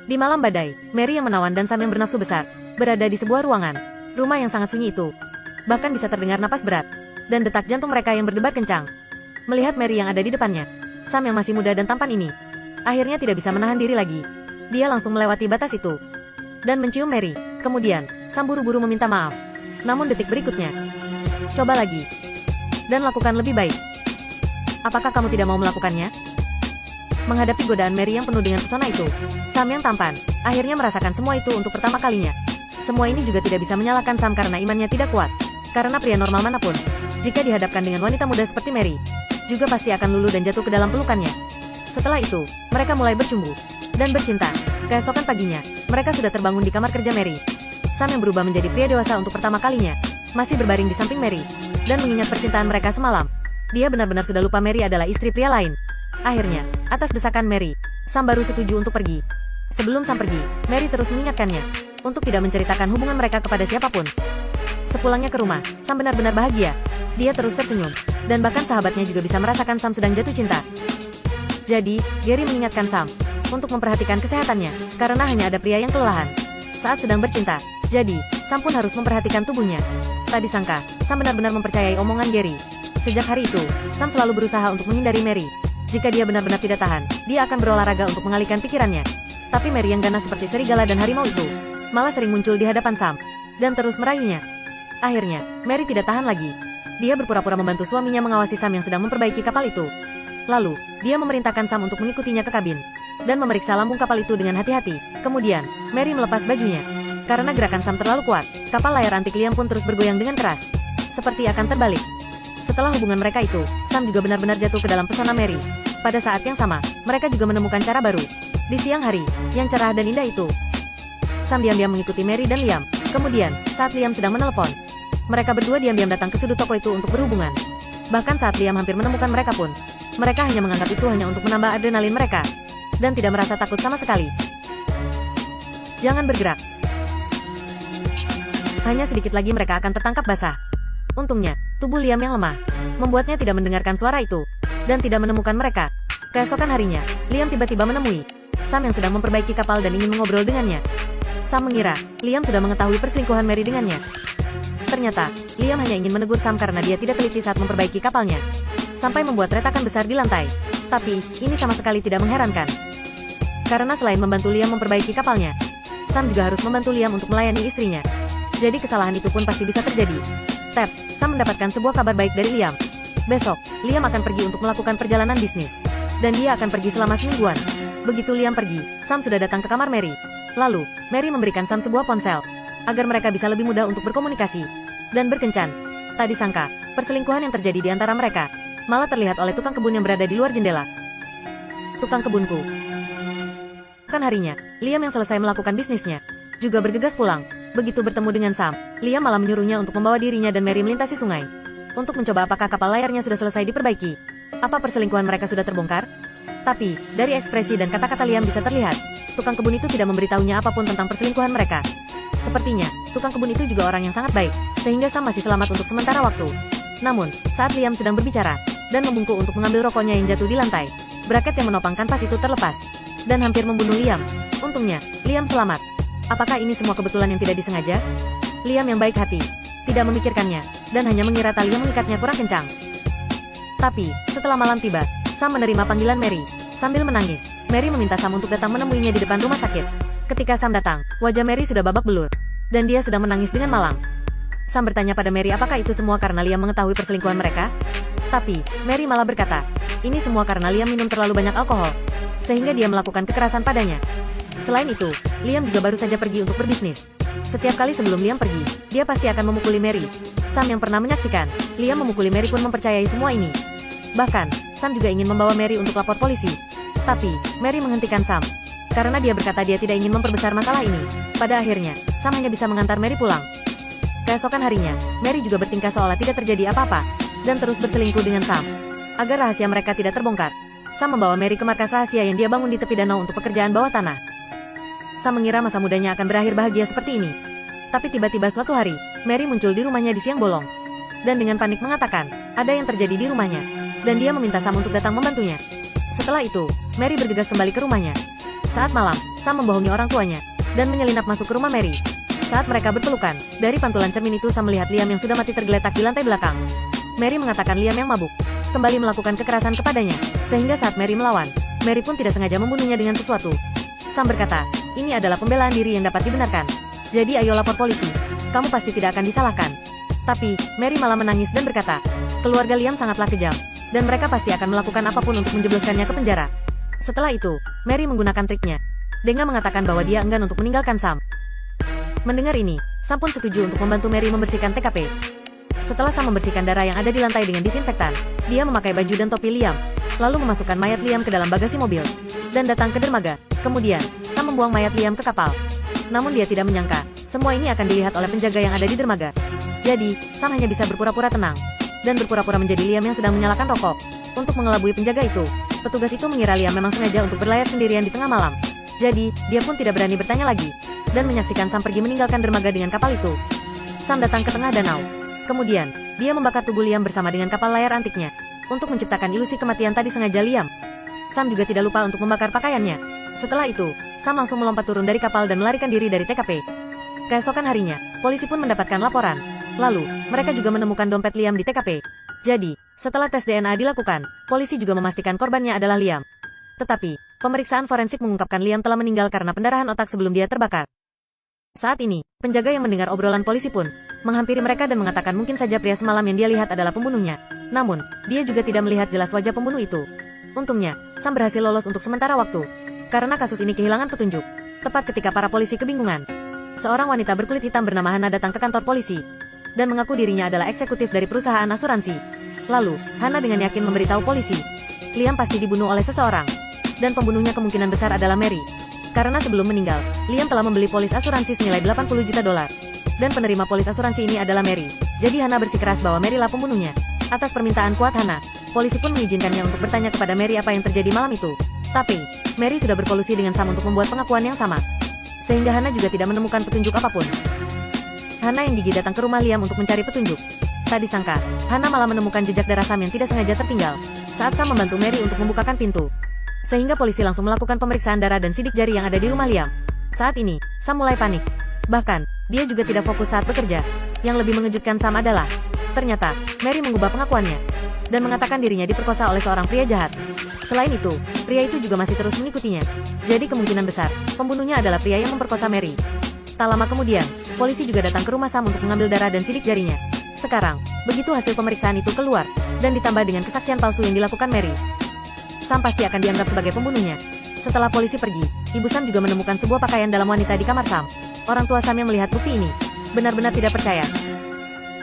Di malam badai, Mary yang menawan dan Sam yang bernafsu besar, berada di sebuah ruangan. Rumah yang sangat sunyi itu. Bahkan bisa terdengar napas berat, dan detak jantung mereka yang berdebar kencang. Melihat Mary yang ada di depannya, Sam yang masih muda dan tampan ini, akhirnya tidak bisa menahan diri lagi. Dia langsung melewati batas itu, dan mencium Mary. Kemudian, Sam buru-buru meminta maaf. Namun detik berikutnya, coba lagi, dan lakukan lebih baik. Apakah kamu tidak mau melakukannya? Menghadapi godaan Mary yang penuh dengan pesona itu, Sam yang tampan, akhirnya merasakan semua itu untuk pertama kalinya. Semua ini juga tidak bisa menyalahkan Sam karena imannya tidak kuat. Karena pria normal manapun, jika dihadapkan dengan wanita muda seperti Mary, juga pasti akan luluh dan jatuh ke dalam pelukannya. Setelah itu, mereka mulai bercumbu dan bercinta. Keesokan paginya, mereka sudah terbangun di kamar kerja Mary. Sam yang berubah menjadi pria dewasa untuk pertama kalinya, masih berbaring di samping Mary, dan mengingat percintaan mereka semalam. Dia benar-benar sudah lupa Mary adalah istri pria lain. Akhirnya, atas desakan Mary, Sam baru setuju untuk pergi. Sebelum Sam pergi, Mary terus mengingatkannya untuk tidak menceritakan hubungan mereka kepada siapapun. Sepulangnya ke rumah, Sam benar-benar bahagia. Dia terus tersenyum, dan bahkan sahabatnya juga bisa merasakan Sam sedang jatuh cinta. Jadi, Gary mengingatkan Sam untuk memperhatikan kesehatannya, karena hanya ada pria yang kelelahan saat sedang bercinta. Jadi, Sam pun harus memperhatikan tubuhnya. Tak disangka, Sam benar-benar mempercayai omongan Gary. Sejak hari itu, Sam selalu berusaha untuk menghindari Mary. Jika dia benar-benar tidak tahan, dia akan berolahraga untuk mengalihkan pikirannya. Tapi Mary yang ganas seperti serigala dan harimau itu, malah sering muncul di hadapan Sam, dan terus merayunya. Akhirnya, Mary tidak tahan lagi. Dia berpura-pura membantu suaminya mengawasi Sam yang sedang memperbaiki kapal itu. Lalu, dia memerintahkan Sam untuk mengikutinya ke kabin, dan memeriksa lambung kapal itu dengan hati-hati. Kemudian, Mary melepas bajunya. Karena gerakan Sam terlalu kuat, kapal layar antik Liam pun terus bergoyang dengan keras, seperti akan terbalik. Setelah hubungan mereka itu, Sam juga benar-benar jatuh ke dalam pesona Mary. Pada saat yang sama, mereka juga menemukan cara baru. Di siang hari, yang cerah dan indah itu, Sam diam-diam mengikuti Mary dan Liam. Kemudian, saat Liam sedang menelepon, mereka berdua diam-diam datang ke sudut toko itu untuk berhubungan. Bahkan saat Liam hampir menemukan mereka pun, mereka hanya menganggap itu hanya untuk menambah adrenalin mereka, dan tidak merasa takut sama sekali. Jangan bergerak. Hanya sedikit lagi mereka akan tertangkap basah. Untungnya, tubuh Liam yang lemah membuatnya tidak mendengarkan suara itu, dan tidak menemukan mereka. Keesokan harinya, Liam tiba-tiba menemui Sam yang sedang memperbaiki kapal dan ingin mengobrol dengannya. Sam mengira Liam sudah mengetahui perselingkuhan Mary dengannya. Ternyata, Liam hanya ingin menegur Sam karena dia tidak teliti saat memperbaiki kapalnya, sampai membuat retakan besar di lantai. Tapi, ini sama sekali tidak mengherankan. Karena selain membantu Liam memperbaiki kapalnya, Sam juga harus membantu Liam untuk melayani istrinya. Jadi kesalahan itu pun pasti bisa terjadi. Tab, Sam mendapatkan sebuah kabar baik dari Liam. Besok, Liam akan pergi untuk melakukan perjalanan bisnis, dan dia akan pergi selama semingguan. Begitu Liam pergi, Sam sudah datang ke kamar Mary. Lalu, Mary memberikan Sam sebuah ponsel, agar mereka bisa lebih mudah untuk berkomunikasi dan berkencan. Tak disangka, perselingkuhan yang terjadi di antara mereka malah terlihat oleh tukang kebun yang berada di luar jendela. Tukang kebunku. Kan harinya, Liam yang selesai melakukan bisnisnya, juga bergegas pulang. Begitu bertemu dengan Sam, Liam malah menyuruhnya untuk membawa dirinya dan Mary melintasi sungai, untuk mencoba apakah kapal layarnya sudah selesai diperbaiki. Apa perselingkuhan mereka sudah terbongkar? Tapi, dari ekspresi dan kata-kata Liam bisa terlihat, tukang kebun itu tidak memberitahunya apapun tentang perselingkuhan mereka. Sepertinya, tukang kebun itu juga orang yang sangat baik, sehingga Sam masih selamat untuk sementara waktu. Namun, saat Liam sedang berbicara, dan membungkuk untuk mengambil rokoknya yang jatuh di lantai, braket yang menopang kanvas itu terlepas, dan hampir membunuh Liam. Untungnya, Liam selamat. Apakah ini semua kebetulan yang tidak disengaja? Liam yang baik hati, tidak memikirkannya, dan hanya mengira tali yang mengikatnya kurang kencang. Tapi, setelah malam tiba, Sam menerima panggilan Mary. Sambil menangis, Mary meminta Sam untuk datang menemuinya di depan rumah sakit. Ketika Sam datang, wajah Mary sudah babak belur, dan dia sedang menangis dengan malang. Sam bertanya pada Mary apakah itu semua karena Liam mengetahui perselingkuhan mereka? Tapi, Mary malah berkata, ini semua karena Liam minum terlalu banyak alkohol, sehingga dia melakukan kekerasan padanya. Selain itu, Liam juga baru saja pergi untuk berbisnis. Setiap kali sebelum Liam pergi, dia pasti akan memukuli Mary. Sam yang pernah menyaksikan Liam memukuli Mary pun mempercayai semua ini. Bahkan, Sam juga ingin membawa Mary untuk lapor polisi. Tapi, Mary menghentikan Sam, karena dia berkata dia tidak ingin memperbesar masalah ini. Pada akhirnya, Sam hanya bisa mengantar Mary pulang. Keesokan harinya, Mary juga bertingkah seolah tidak terjadi apa-apa, dan terus berselingkuh dengan Sam. Agar rahasia mereka tidak terbongkar, Sam membawa Mary ke markas rahasia yang dia bangun di tepi danau untuk pekerjaan bawah tanah. Sam mengira masa mudanya akan berakhir bahagia seperti ini. Tapi tiba-tiba suatu hari, Mary muncul di rumahnya di siang bolong, dan dengan panik mengatakan, ada yang terjadi di rumahnya, dan dia meminta Sam untuk datang membantunya. Setelah itu, Mary bergegas kembali ke rumahnya. Saat malam, Sam Sam membohongi orang tuanya dan menyelinap masuk ke rumah Mary. Saat mereka berpelukan, dari pantulan cermin itu Sam melihat Liam yang sudah mati tergeletak di lantai belakang. Mary mengatakan Liam yang mabuk kembali melakukan kekerasan kepadanya, sehingga saat Mary melawan, Mary pun tidak sengaja membunuhnya dengan sesuatu. Sam berkata, ini adalah pembelaan diri yang dapat dibenarkan. Jadi ayo lapor polisi. Kamu pasti tidak akan disalahkan. Tapi, Mary malah menangis dan berkata, keluarga Liam sangatlah kejam, dan mereka pasti akan melakukan apapun untuk menjebloskannya ke penjara. Setelah itu, Mary menggunakan triknya dengan mengatakan bahwa dia enggan untuk meninggalkan Sam. Mendengar ini, Sam pun setuju untuk membantu Mary membersihkan TKP. Setelah Sam membersihkan darah yang ada di lantai dengan disinfektan, dia memakai baju dan topi Liam, lalu memasukkan mayat Liam ke dalam bagasi mobil, dan datang ke dermaga. Kemudian, Sam membuang mayat Liam ke kapal. Namun dia tidak menyangka, semua ini akan dilihat oleh penjaga yang ada di dermaga. Jadi, Sam hanya bisa berpura-pura tenang, dan berpura-pura menjadi Liam yang sedang menyalakan rokok. Untuk mengelabui penjaga itu, petugas itu mengira Liam memang sengaja untuk berlayar sendirian di tengah malam. Jadi, dia pun tidak berani bertanya lagi, dan menyaksikan Sam pergi meninggalkan dermaga dengan kapal itu. Sam datang ke tengah danau. Kemudian, dia membakar tubuh Liam bersama dengan kapal layar antiknya, untuk menciptakan ilusi kematian tadi sengaja Liam. Sam juga tidak lupa untuk membakar pakaiannya. Setelah itu, Sam langsung melompat turun dari kapal dan melarikan diri dari TKP. Keesokan harinya, polisi pun mendapatkan laporan. Lalu, mereka juga menemukan dompet Liam di TKP. Jadi, setelah tes DNA dilakukan, polisi juga memastikan korbannya adalah Liam. Tetapi, pemeriksaan forensik mengungkapkan Liam telah meninggal karena pendarahan otak sebelum dia terbakar. Saat ini, penjaga yang mendengar obrolan polisi pun menghampiri mereka dan mengatakan mungkin saja pria semalam yang dia lihat adalah pembunuhnya. Namun, dia juga tidak melihat jelas wajah pembunuh itu. Untungnya, Sam berhasil lolos untuk sementara waktu. Karena kasus ini kehilangan petunjuk. Tepat ketika para polisi kebingungan, seorang wanita berkulit hitam bernama Hana datang ke kantor polisi dan mengaku dirinya adalah eksekutif dari perusahaan asuransi. Lalu, Hana dengan yakin memberitahu polisi, Liam pasti dibunuh oleh seseorang, dan pembunuhnya kemungkinan besar adalah Mary. Karena sebelum meninggal, Liam telah membeli polis asuransi senilai 80 juta dolar. Dan penerima polis asuransi ini adalah Mary. Jadi Hana bersikeras bahwa Mary lah pembunuhnya. Atas permintaan kuat Hana, polisi pun mengizinkannya untuk bertanya kepada Mary apa yang terjadi malam itu. Tapi, Mary sudah berkolusi dengan Sam untuk membuat pengakuan yang sama. Sehingga Hana juga tidak menemukan petunjuk apapun. Hana yang gigih datang ke rumah Liam untuk mencari petunjuk. Tak disangka, Hana malah menemukan jejak darah Sam yang tidak sengaja tertinggal saat Sam membantu Mary untuk membukakan pintu. Sehingga polisi langsung melakukan pemeriksaan darah dan sidik jari yang ada di rumah Liam. Saat ini, Sam mulai panik. Bahkan, dia juga tidak fokus saat bekerja. Yang lebih mengejutkan Sam adalah, ternyata, Mary mengubah pengakuannya dan mengatakan dirinya diperkosa oleh seorang pria jahat. Selain itu, pria itu juga masih terus mengikutinya. Jadi kemungkinan besar, pembunuhnya adalah pria yang memperkosa Mary. Tak lama kemudian, polisi juga datang ke rumah Sam untuk mengambil darah dan sidik jarinya. Sekarang, begitu hasil pemeriksaan itu keluar, dan ditambah dengan kesaksian palsu yang dilakukan Mary, Sam pasti akan dianggap sebagai pembunuhnya. Setelah polisi pergi, ibu Sam juga menemukan sebuah pakaian dalam wanita di kamar Sam. Orang tua Sam yang melihat bukti ini, benar-benar tidak percaya.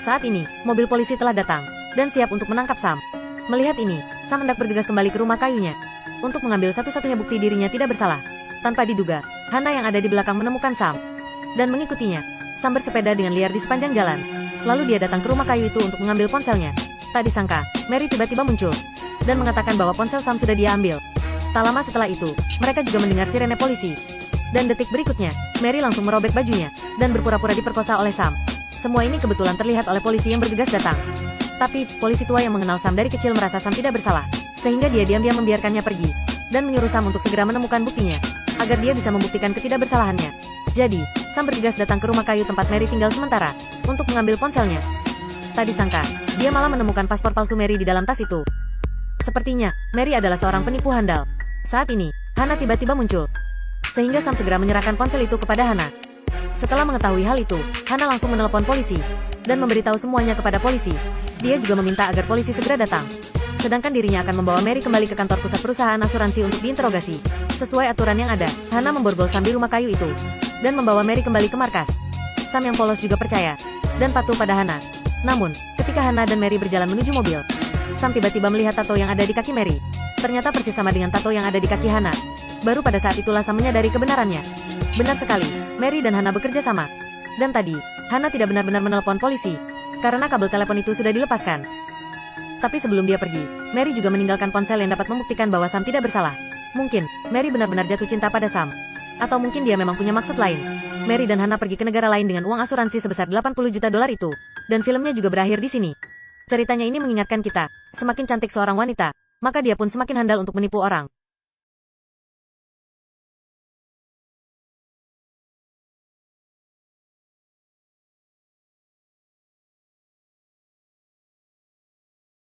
Saat ini, mobil polisi telah datang, dan siap untuk menangkap Sam. Melihat ini, Sam hendak bergegas kembali ke rumah kayunya, untuk mengambil satu-satunya bukti dirinya tidak bersalah. Tanpa diduga, Hana yang ada di belakang menemukan Sam, dan mengikutinya. Sam bersepeda dengan liar di sepanjang jalan. Lalu dia datang ke rumah kayu itu untuk mengambil ponselnya. Tak disangka, Mary tiba-tiba muncul dan mengatakan bahwa ponsel Sam sudah dia ambil. Tak lama setelah itu, mereka juga mendengar sirene polisi. Dan detik berikutnya, Mary langsung merobek bajunya dan berpura-pura diperkosa oleh Sam. Semua ini kebetulan terlihat oleh polisi yang bergegas datang. Tapi, polisi tua yang mengenal Sam dari kecil merasa Sam tidak bersalah, sehingga dia diam-diam membiarkannya pergi dan menyuruh Sam untuk segera menemukan buktinya agar dia bisa membuktikan ketidakbersalahannya. Jadi, Sam bergegas datang ke rumah kayu tempat Mary tinggal sementara untuk mengambil ponselnya. Tak disangka, dia malah menemukan paspor palsu Mary di dalam tas itu. Sepertinya, Mary adalah seorang penipu handal. Saat ini, Hana tiba-tiba muncul, sehingga Sam segera menyerahkan ponsel itu kepada Hana. Setelah mengetahui hal itu, Hana langsung menelepon polisi dan memberitahu semuanya kepada polisi. Dia juga meminta agar polisi segera datang. Sedangkan dirinya akan membawa Mary kembali ke kantor pusat perusahaan asuransi untuk diinterogasi. Sesuai aturan yang ada, Hana memborgol Sam di rumah kayu itu dan membawa Mary kembali ke markas. Sam yang polos juga percaya dan patuh pada Hana. Namun, ketika Hana dan Mary berjalan menuju mobil, Sam tiba-tiba melihat tato yang ada di kaki Mary. Ternyata persis sama dengan tato yang ada di kaki Hana. Baru pada saat itulah Sam menyadari kebenarannya. Benar sekali, Mary dan Hana bekerja sama. Dan tadi, Hana tidak benar-benar menelpon polisi, karena kabel telepon itu sudah dilepaskan. Tapi sebelum dia pergi, Mary juga meninggalkan ponsel yang dapat membuktikan bahwa Sam tidak bersalah. Mungkin, Mary benar-benar jatuh cinta pada Sam. Atau mungkin dia memang punya maksud lain. Mary dan Hana pergi ke negara lain dengan uang asuransi sebesar 80 juta dolar itu. Dan filmnya juga berakhir di sini. Ceritanya ini mengingatkan kita, semakin cantik seorang wanita, maka dia pun semakin handal untuk menipu orang.